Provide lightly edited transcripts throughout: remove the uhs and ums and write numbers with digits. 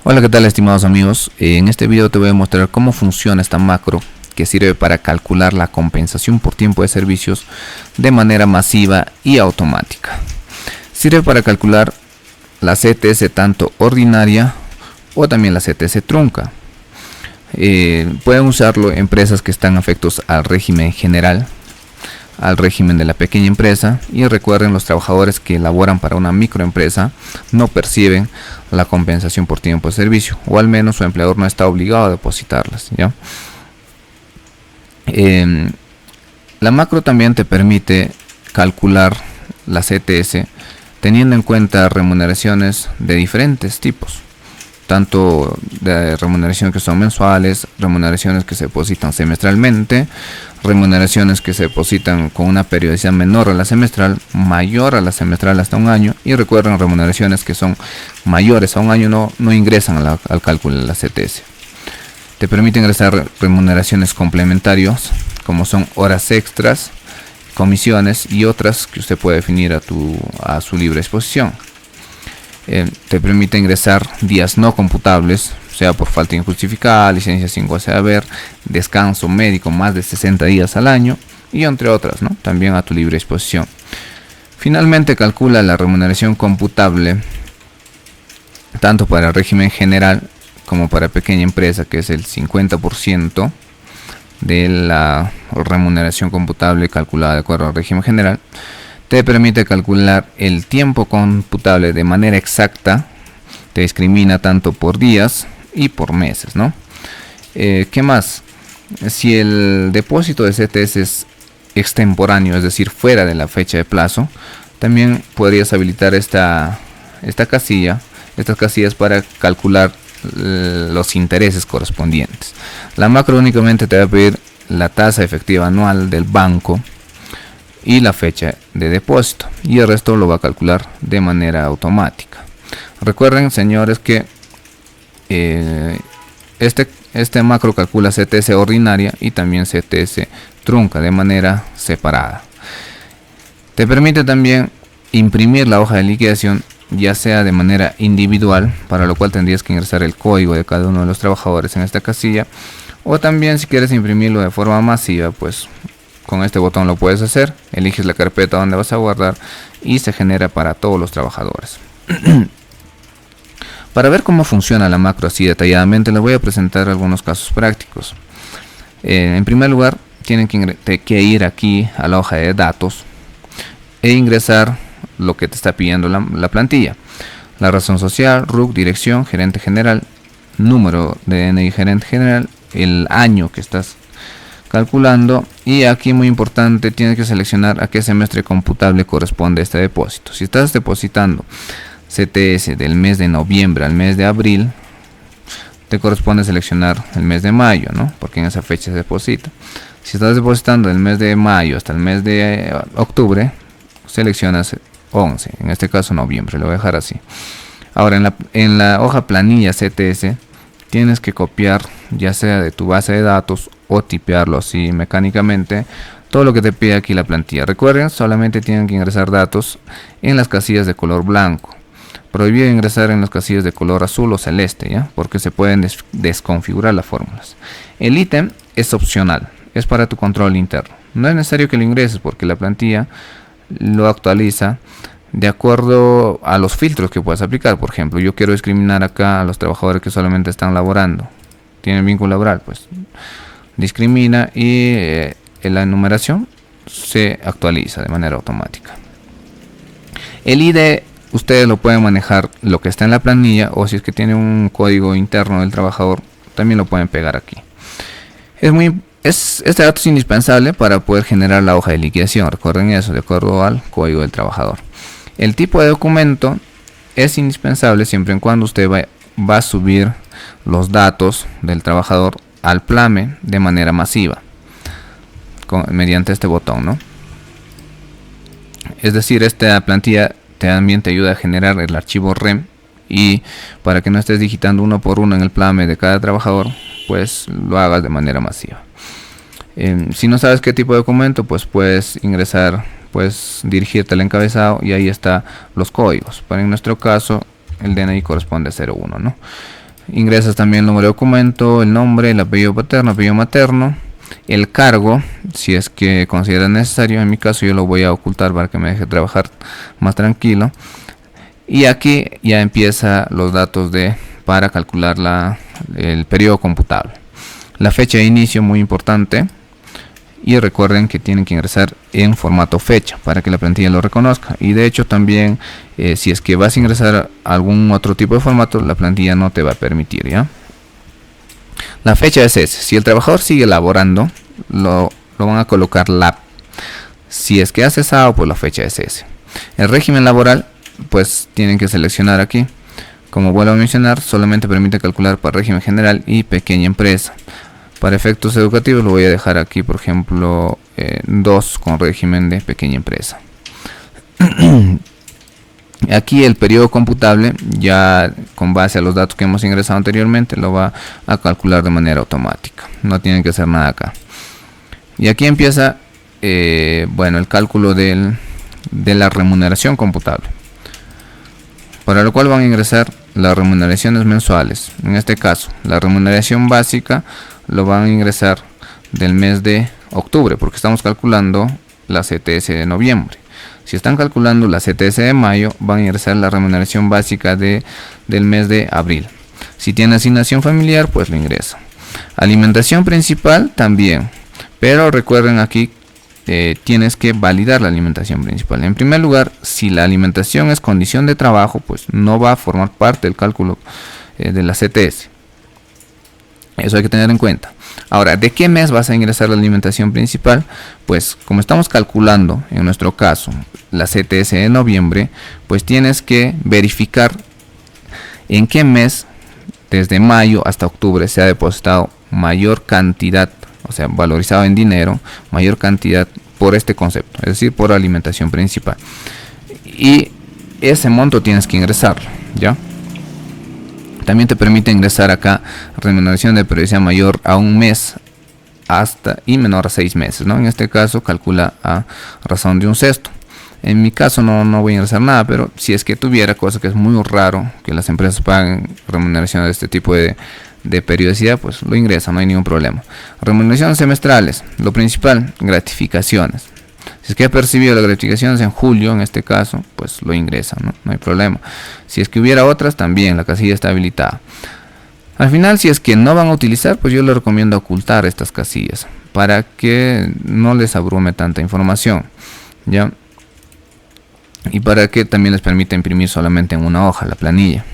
Hola, ¿qué tal, estimados amigos? En este video te voy a mostrar cómo funciona esta macro que sirve para calcular la compensación por tiempo de servicios de manera masiva y automática. Sirve para calcular la CTS tanto ordinaria o también la CTS trunca. Pueden usarlo empresas que están afectos al régimen general, al régimen de la pequeña empresa, y recuerden, los trabajadores que laboran para una microempresa no perciben la compensación por tiempo de servicio, o al menos su empleador no está obligado a depositarlas, ¿ya? La macro también te permite calcular la CTS teniendo en cuenta remuneraciones de diferentes tipos, tanto de remuneraciones que son mensuales, remuneraciones que se depositan semestralmente, remuneraciones que se depositan con una periodicidad menor a la semestral, mayor a la semestral hasta un año, y recuerden, remuneraciones que son mayores a un año no ingresan al cálculo de la CTS. Te permite ingresar remuneraciones complementarias como son horas extras, comisiones y otras que usted puede definir a su libre disposición. Te permite ingresar días no computables, sea por falta injustificada, licencia sin goce de haber, descanso médico más de 60 días al año, y entre otras, ¿no? También a tu libre disposición. Finalmente, calcula la remuneración computable tanto para el régimen general como para pequeña empresa, que es el 50% de la remuneración computable calculada de acuerdo al régimen general. Te permite calcular el tiempo computable de manera exacta, te discrimina tanto por días y por meses, ¿no? ¿Qué más? Si el depósito de CTS es extemporáneo, es decir, fuera de la fecha de plazo, también podrías habilitar estas casillas para calcular los intereses correspondientes. La macro únicamente te va a pedir la tasa efectiva anual del banco y la fecha de depósito, y el resto lo va a calcular de manera automática. Recuerden, señores, que este macro calcula CTS ordinaria y también CTS trunca de manera separada. Te permite también imprimir la hoja de liquidación, ya sea de manera individual, para lo cual tendrías que ingresar el código de cada uno de los trabajadores en esta casilla, o también si quieres imprimirlo de forma masiva, pues con este botón lo puedes hacer, eliges la carpeta donde vas a guardar y se genera para todos los trabajadores. Para ver cómo funciona la macro así detalladamente, les voy a presentar algunos casos prácticos. En primer lugar, tienen que ir aquí a la hoja de datos e ingresar lo que te está pidiendo la plantilla: la razón social, RUC, dirección, gerente general, número de DNI gerente general, el año que estás calculando, y aquí, muy importante, tienes que seleccionar a qué semestre computable corresponde este depósito. Si estás depositando CTS del mes de noviembre al mes de abril, te corresponde seleccionar el mes de mayo, ¿no? Porque en esa fecha se deposita. Si estás depositando del mes de mayo hasta el mes de octubre, seleccionas 11, en este caso noviembre, lo voy a dejar así. Ahora, en la hoja planilla CTS tienes que copiar, ya sea de tu base de datos o tipearlo así mecánicamente, todo lo que te pide aquí la plantilla. Recuerden, solamente tienen que ingresar datos en las casillas de color blanco. Prohibido ingresar en las casillas de color azul o celeste, ¿ya? Porque se pueden desconfigurar las fórmulas. El ítem es opcional, es para tu control interno. No es necesario que lo ingreses porque la plantilla lo actualiza de acuerdo a los filtros que puedas aplicar. Por ejemplo, yo quiero discriminar acá a los trabajadores que solamente están laborando, tienen vínculo laboral, pues discrimina, y la enumeración se actualiza de manera automática. El ID ustedes lo pueden manejar lo que está en la planilla, o si es que tiene un código interno del trabajador, también lo pueden pegar aquí. Este dato es indispensable para poder generar la hoja de liquidación. Recuerden eso, de acuerdo al código del trabajador. El tipo de documento es indispensable siempre y cuando usted va a subir los datos del trabajador al PLAME de manera masiva mediante este botón, ¿no? Es decir, esta plantilla también te ayuda a generar el archivo REM, y para que no estés digitando uno por uno en el PLAME de cada trabajador, pues lo hagas de manera masiva. Si no sabes qué tipo de documento, pues puedes ingresar, puedes dirigirte al encabezado y ahí está los códigos. Para en nuestro caso el DNI corresponde a 01, ¿no? Ingresas también el número de documento, el nombre, el apellido paterno, apellido materno, el cargo, si es que consideras necesario. En mi caso yo lo voy a ocultar para que me deje trabajar más tranquilo. Y aquí ya empieza los datos para calcular el periodo computable. La fecha de inicio, muy importante. Y recuerden que tienen que ingresar en formato fecha para que la plantilla lo reconozca. Y de hecho también si es que vas a ingresar a algún otro tipo de formato, la plantilla no te va a permitir, ¿ya? La fecha es ese. Si el trabajador sigue laborando, lo van a colocar LAB. Si es que ha cesado, pues la fecha es ese. El régimen laboral, pues tienen que seleccionar aquí. Como vuelvo a mencionar, solamente permite calcular para régimen general y pequeña empresa. Para efectos educativos lo voy a dejar aquí, por ejemplo, 2 con régimen de pequeña empresa. Aquí el periodo computable, ya con base a los datos que hemos ingresado anteriormente, lo va a calcular de manera automática. No tienen que hacer nada acá. Y aquí empieza bueno, el cálculo de la remuneración computable, para lo cual van a ingresar las remuneraciones mensuales. En este caso, la remuneración básica lo van a ingresar del mes de octubre, porque estamos calculando la CTS de noviembre. Si están calculando la CTS de mayo, van a ingresar la remuneración básica del mes de abril. Si tiene asignación familiar, pues lo ingresa. Alimentación principal también, pero recuerden aquí tienes que validar la alimentación principal. En primer lugar, si la alimentación es condición de trabajo, pues no va a formar parte del cálculo de la CTS. Eso hay que tener en cuenta. Ahora, ¿de qué mes vas a ingresar la alimentación principal? Pues como estamos calculando en nuestro caso la CTS de noviembre, pues tienes que verificar en qué mes desde mayo hasta octubre se ha depositado mayor cantidad, o sea, valorizado en dinero, mayor cantidad por este concepto, es decir, por alimentación principal. Y ese monto tienes que ingresarlo, ¿ya? También te permite ingresar acá remuneración de periodicidad mayor a un mes hasta y menor a 6 meses, ¿no? En este caso calcula a razón de un sexto. En mi caso no voy a ingresar nada, pero si es que tuviera, cosa que es muy raro que las empresas paguen remuneración de este tipo de periodicidad, pues lo ingresan, no hay ningún problema. Remuneraciones semestrales, lo principal, gratificaciones. Si es que ha percibido las gratificaciones en julio, en este caso, pues lo ingresan, no hay problema. Si es que hubiera otras, también la casilla está habilitada. Al final, si es que no van a utilizar, pues yo les recomiendo ocultar estas casillas para que no les abrume tanta información, ¿ya? Y para que también les permita imprimir solamente en una hoja la planilla.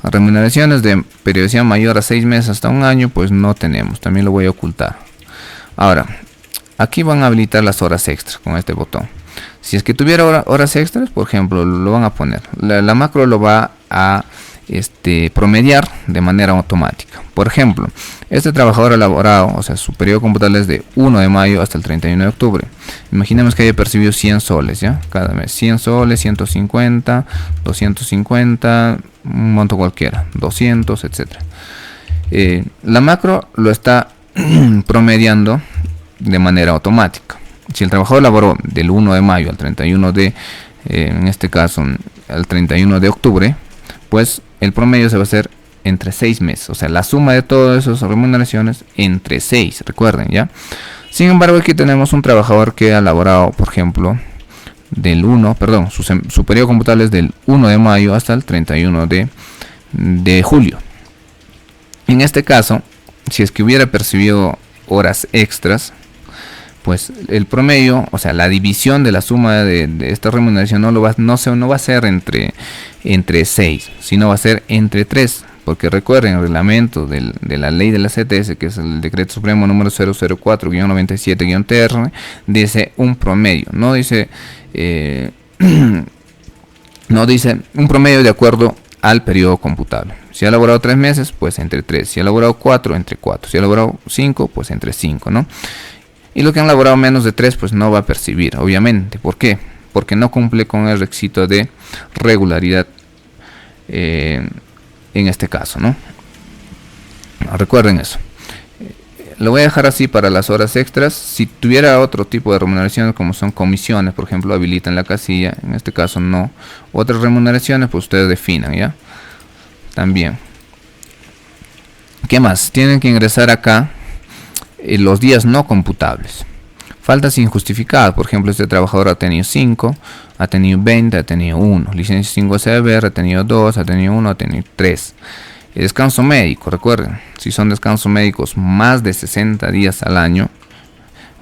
Remuneraciones de periodicidad mayor a 6 meses hasta un año, pues no tenemos, también lo voy a ocultar. Ahora, aquí van a habilitar las horas extras con este botón. Si es que tuviera horas extras, por ejemplo, lo van a poner. La macro lo va a promediar de manera automática. Por ejemplo, este trabajador ha laborado, o sea, su periodo computable es de 1 de mayo hasta el 31 de octubre. Imaginemos que haya percibido 100 soles, ¿ya? Cada mes, 100 soles, 150, 250, un monto cualquiera, 200, etc. La macro lo está promediando de manera automática. Si el trabajador laboró del 1 de mayo al 31 en este caso, al 31 de octubre, pues el promedio se va a hacer entre 6 meses, o sea, la suma de todas esas remuneraciones entre 6, recuerden, ¿ya? Sin embargo, aquí tenemos un trabajador que ha laborado, por ejemplo, su periodo computable es del 1 de mayo hasta el 31 de julio. En este caso, si es que hubiera percibido horas extras, pues el promedio, o sea, la división de la suma de esta remuneración no va a ser entre 6, sino va a ser entre 3, porque recuerden el reglamento de la ley de la CTS, que es el decreto supremo número 004-97-TR, dice un promedio, no dice un promedio de acuerdo al periodo computable. Si ha elaborado 3 meses, pues entre 3, si ha elaborado 4, entre 4, si ha elaborado 5, pues entre 5, ¿no? Y lo que han elaborado menos de 3, pues no va a percibir, obviamente. ¿Por qué? Porque no cumple con el requisito de regularidad en este caso, ¿no? Recuerden eso. lo voy a dejar así para las horas extras. Si tuviera otro tipo de remuneraciones, como son comisiones, por ejemplo, habilitan la casilla. En este caso no. Otras remuneraciones, pues ustedes definan, ¿ya? También. ¿Qué más? Tienen que ingresar acá los días no computables. Faltas injustificadas. Por ejemplo, este trabajador ha tenido 5, ha tenido 20, ha tenido 1. Licencia 5 CBR, ha tenido 2, ha tenido 1, ha tenido 3. El descanso médico, recuerden, si son descansos médicos más de 60 días al año,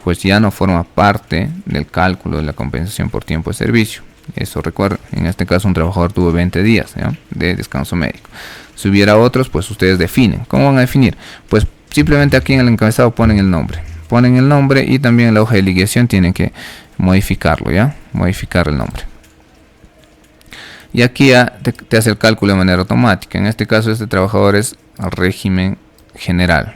pues ya no forma parte del cálculo de la compensación por tiempo de servicio. Eso recuerden, en este caso un trabajador tuvo 20 días, ¿ya?, de descanso médico. Si hubiera otros, pues ustedes definen. ¿Cómo van a definir? Pues simplemente aquí en el encabezado ponen el nombre. Ponen el nombre y también en la hoja de liquidación tienen que modificarlo, ¿ya? Modificar el nombre. Y aquí ya te hace el cálculo de manera automática. En este caso este trabajador es al régimen general.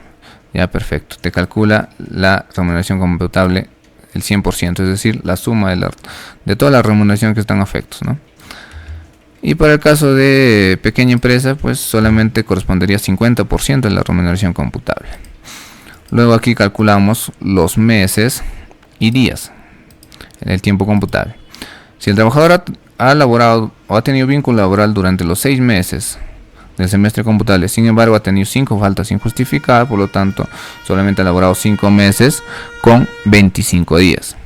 Ya, perfecto. Te calcula la remuneración computable el 100%, es decir, la suma de toda la remuneración que están a efectos, ¿no? Y para el caso de pequeña empresa, pues solamente correspondería 50% de la remuneración computable. Luego aquí calculamos los meses y días en el tiempo computable. Si el trabajador ha laborado o ha tenido vínculo laboral durante los 6 meses del semestre computable, sin embargo ha tenido 5 faltas injustificadas, por lo tanto solamente ha laborado 5 meses con 25 días.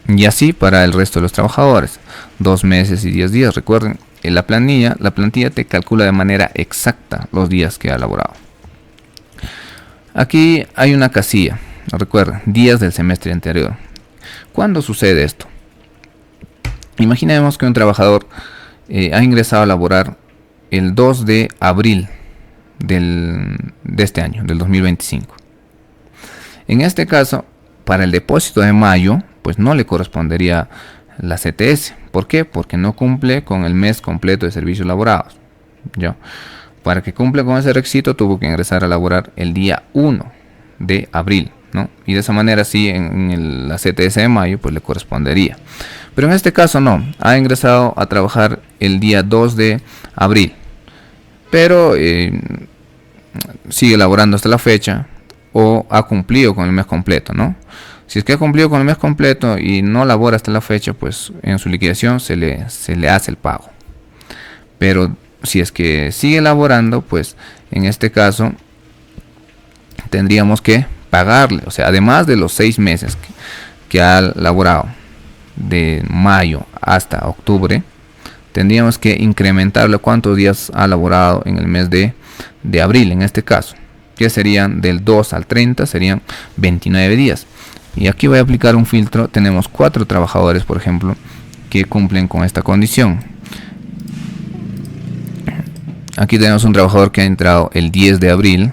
Y así para el resto de los trabajadores, 2 meses y 10 días. Recuerden, en la plantilla te calcula de manera exacta los días que ha laborado. Aquí hay una casilla, recuerden, días del semestre anterior. ¿Cuándo sucede esto? Imaginemos que un trabajador ha ingresado a laborar el 2 de abril de este año, del 2025. En este caso, para el depósito de mayo, pues no le correspondería la CTS. ¿Por qué? Porque no cumple con el mes completo de servicios laborados. ¿Ya? Para que cumpla con ese requisito, tuvo que ingresar a laborar el día 1 de abril, ¿no? Y de esa manera sí, en la CTS de mayo, pues le correspondería. Pero en este caso no, ha ingresado a trabajar el día 2 de abril, pero sigue laborando hasta la fecha o ha cumplido con el mes completo, ¿no? Si es que ha cumplido con el mes completo y no labora hasta la fecha, pues en su liquidación se le hace el pago. Pero si es que sigue laborando, pues en este caso tendríamos que pagarle, o sea, además de los 6 meses que ha laborado de mayo hasta octubre, tendríamos que incrementarle cuántos días ha laborado en el mes de abril, en este caso, que serían del 2 al 30, serían 29 días. Y aquí voy a aplicar un filtro. Tenemos 4 trabajadores, por ejemplo, que cumplen con esta condición. Aquí tenemos un trabajador que ha entrado el 10 de abril,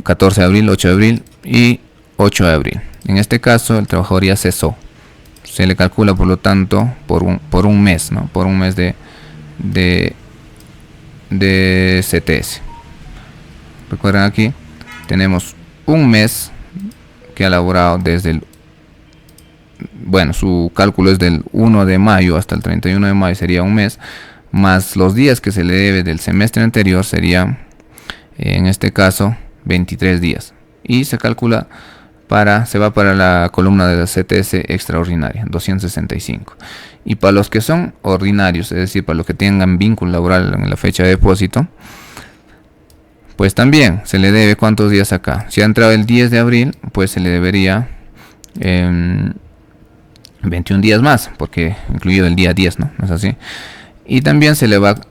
14 de abril, 8 de abril y 8 de abril. En este caso el trabajador ya cesó. Se le calcula, por lo tanto, por un mes, ¿no? Por un mes de CTS. Recuerden, aquí tenemos un mes que ha laborado desde su cálculo es del 1 de mayo hasta el 31 de mayo, sería un mes, más los días que se le debe del semestre anterior, sería en este caso 23 días. Y se calcula se va para la columna de la CTS extraordinaria, 265. Y para los que son ordinarios, es decir, para los que tengan vínculo laboral en la fecha de depósito, pues también se le debe cuántos días acá. Si ha entrado el 10 de abril, pues se le debería 21 días más, porque incluido el día 10, ¿no? ¿No es así? Y también se le va a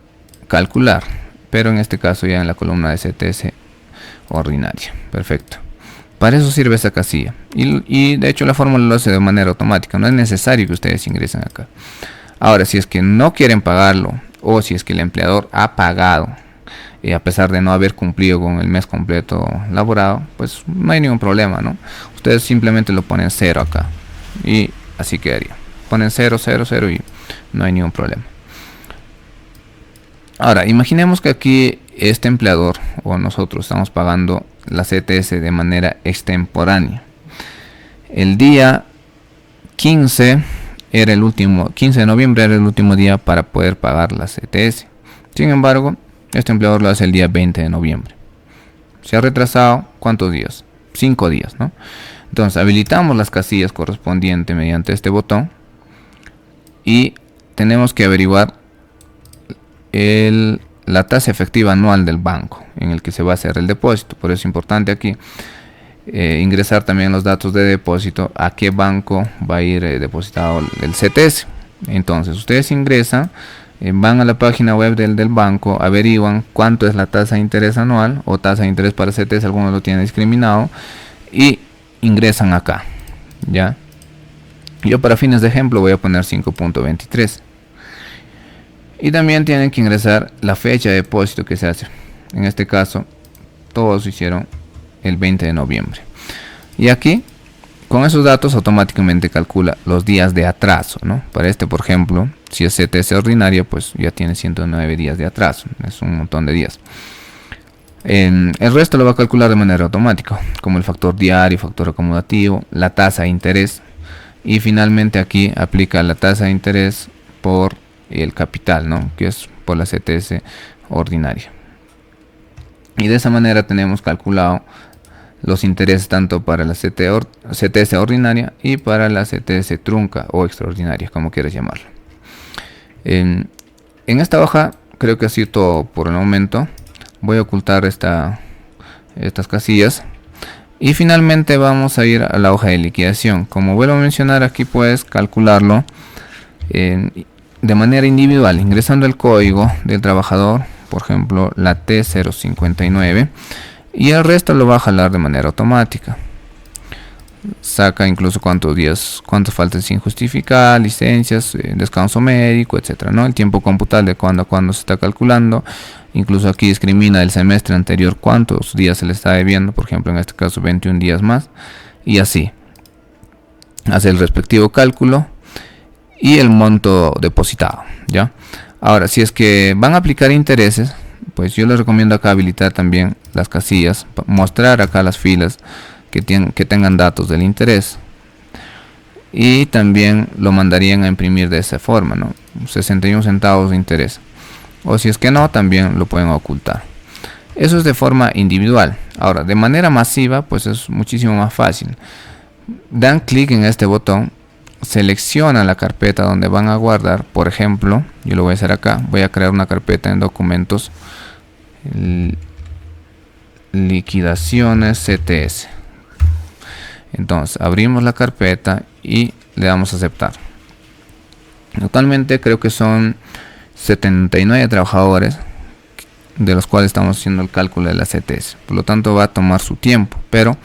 calcular, pero en este caso ya en la columna de CTS ordinaria. Perfecto. Para eso sirve esa casilla. Y de hecho la fórmula lo hace de manera automática. No es necesario que ustedes ingresen acá. Ahora, si es que no quieren pagarlo, o si es que el empleador ha pagado, a pesar de no haber cumplido con el mes completo laborado, pues no hay ningún problema, ¿no? Ustedes simplemente lo ponen 0 acá. Y así quedaría. Ponen 0, 0, 0 y no hay ningún problema. Ahora, imaginemos que aquí este empleador o nosotros estamos pagando la CTS de manera extemporánea. El día 15 era el último, 15 de noviembre era el último día para poder pagar la CTS. Sin embargo, este empleador lo hace el día 20 de noviembre. Se ha retrasado, ¿cuántos días? 5 días, ¿no? Entonces habilitamos las casillas correspondientes mediante este botón y tenemos que averiguar la tasa efectiva anual del banco en el que se va a hacer el depósito. Por eso es importante aquí ingresar también los datos de depósito, a qué banco va a ir depositado el CTS. Entonces ustedes ingresan, van a la página web del banco, averiguan cuánto es la tasa de interés anual o tasa de interés para CTS, algunos lo tienen discriminado, y ingresan acá. Ya, yo para fines de ejemplo voy a poner 5.23. Y también tienen que ingresar la fecha de depósito que se hace. En este caso, todos hicieron el 20 de noviembre. Y aquí, con esos datos, automáticamente calcula los días de atraso, ¿no? Para este, por ejemplo, si es CTS ordinario, pues ya tiene 109 días de atraso. Es un montón de días. El resto lo va a calcular de manera automática, como el factor diario, factor acumulativo, la tasa de interés. Y finalmente aquí aplica la tasa de interés por el capital, ¿no? Que es por la CTS ordinaria. Y de esa manera tenemos calculado los intereses tanto para la CTS ordinaria y para la CTS trunca o extraordinaria, como quieras llamarlo. En esta hoja creo que ha sido todo por el momento. Voy a ocultar estas casillas. Y finalmente vamos a ir a la hoja de liquidación. Como vuelvo a mencionar, aquí puedes calcularlo de manera individual, ingresando el código del trabajador, por ejemplo la T059, y el resto lo va a jalar de manera automática. Saca incluso cuántos faltan sin justificar, licencias, descanso médico, etcétera, ¿no? El tiempo computable de cuándo a cuándo se está calculando. Incluso aquí discrimina el semestre anterior cuántos días se le está debiendo, por ejemplo en este caso 21 días más, y así hace el respectivo cálculo y el monto depositado. Ya, ahora si es que van a aplicar intereses, pues yo les recomiendo acá habilitar también las casillas, mostrar acá las filas que tengan datos del interés, y también lo mandarían a imprimir de esa forma, ¿no? 61 centavos de interés, o si es que no, también lo pueden ocultar. Eso es de forma individual. Ahora, de manera masiva, pues es muchísimo más fácil. Dan clic en este botón, seleccionan la carpeta donde van a guardar. Por ejemplo, yo lo voy a hacer acá, voy a crear una carpeta en documentos, liquidaciones CTS. Entonces abrimos la carpeta y le damos a aceptar. Actualmente creo que son 79 trabajadores, de los cuales estamos haciendo el cálculo de la CTS. Por lo tanto va a tomar su tiempo, pero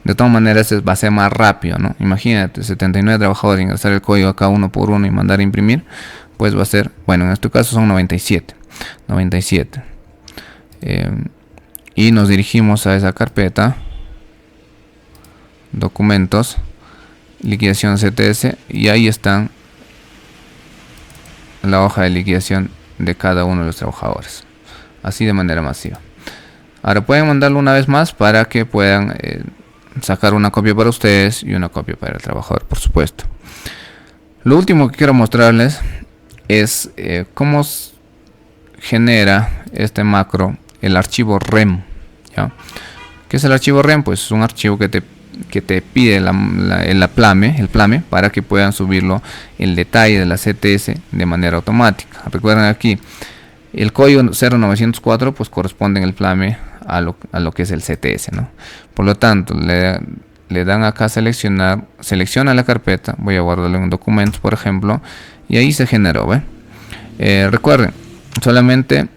de todas maneras va a ser más rápido, ¿no? Imagínate, 79 trabajadores, ingresar el código acá uno por uno y mandar a imprimir, pues va a ser, bueno, en este caso son 97. Y nos dirigimos a esa carpeta, documentos, liquidación CTS, y ahí están la hoja de liquidación de cada uno de los trabajadores, así de manera masiva. Ahora pueden mandarlo una vez más para que puedan sacar una copia para ustedes y una copia para el trabajador, por supuesto. Lo último que quiero mostrarles es cómo genera este macro el archivo REM, ¿ya? ¿Qué es el archivo REM? Pues es un archivo que te pide el plame para que puedan subirlo el detalle de la CTS de manera automática. Recuerden aquí el código 0904 pues corresponde en el plame a lo que es el CTS, ¿no? Por lo tanto le dan acá selecciona la carpeta, voy a guardarlo en documentos por ejemplo, y ahí se generó, ¿ve? Recuerden, solamente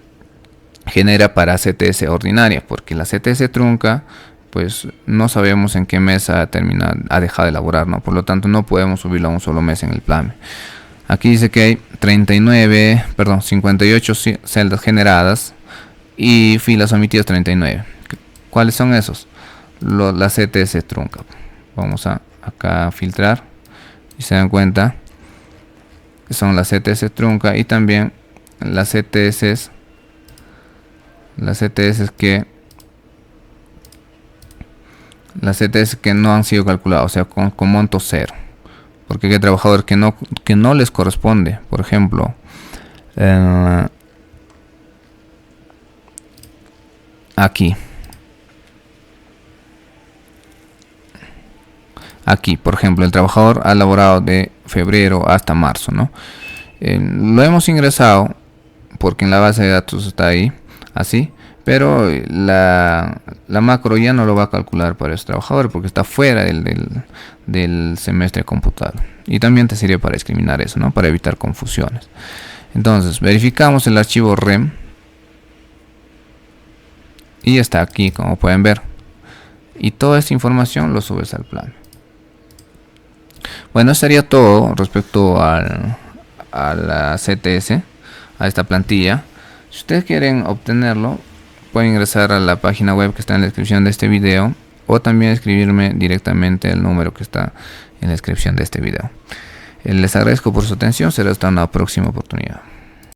genera para CTS ordinaria, porque la CTS trunca pues no sabemos en qué mes ha dejado de elaborar, ¿no? Por lo tanto no podemos subirlo a un solo mes en el plame. Aquí dice que hay 58 celdas generadas y filas omitidas 39. ¿Cuáles son esos? La CTS trunca. Vamos a acá filtrar y se dan cuenta que son las CTS trunca y también las CTS que no han sido calculadas, o sea, con monto cero, porque hay trabajadores que no les corresponde. Por ejemplo, aquí, por ejemplo, el trabajador ha laborado de febrero hasta marzo, ¿no? Lo hemos ingresado porque en la base de datos está ahí, así, pero la macro ya no lo va a calcular para ese trabajador porque está fuera del semestre computado. Y también te sirve para discriminar eso, ¿no? Para evitar confusiones. Entonces, verificamos el archivo REM. Y está aquí, como pueden ver. Y toda esta información lo subes al plano. Bueno, eso sería todo respecto a la CTS, a esta plantilla. Si ustedes quieren obtenerlo, pueden ingresar a la página web que está en la descripción de este video, o también escribirme directamente el número que está en la descripción de este video. Les agradezco por su atención. Será hasta una próxima oportunidad.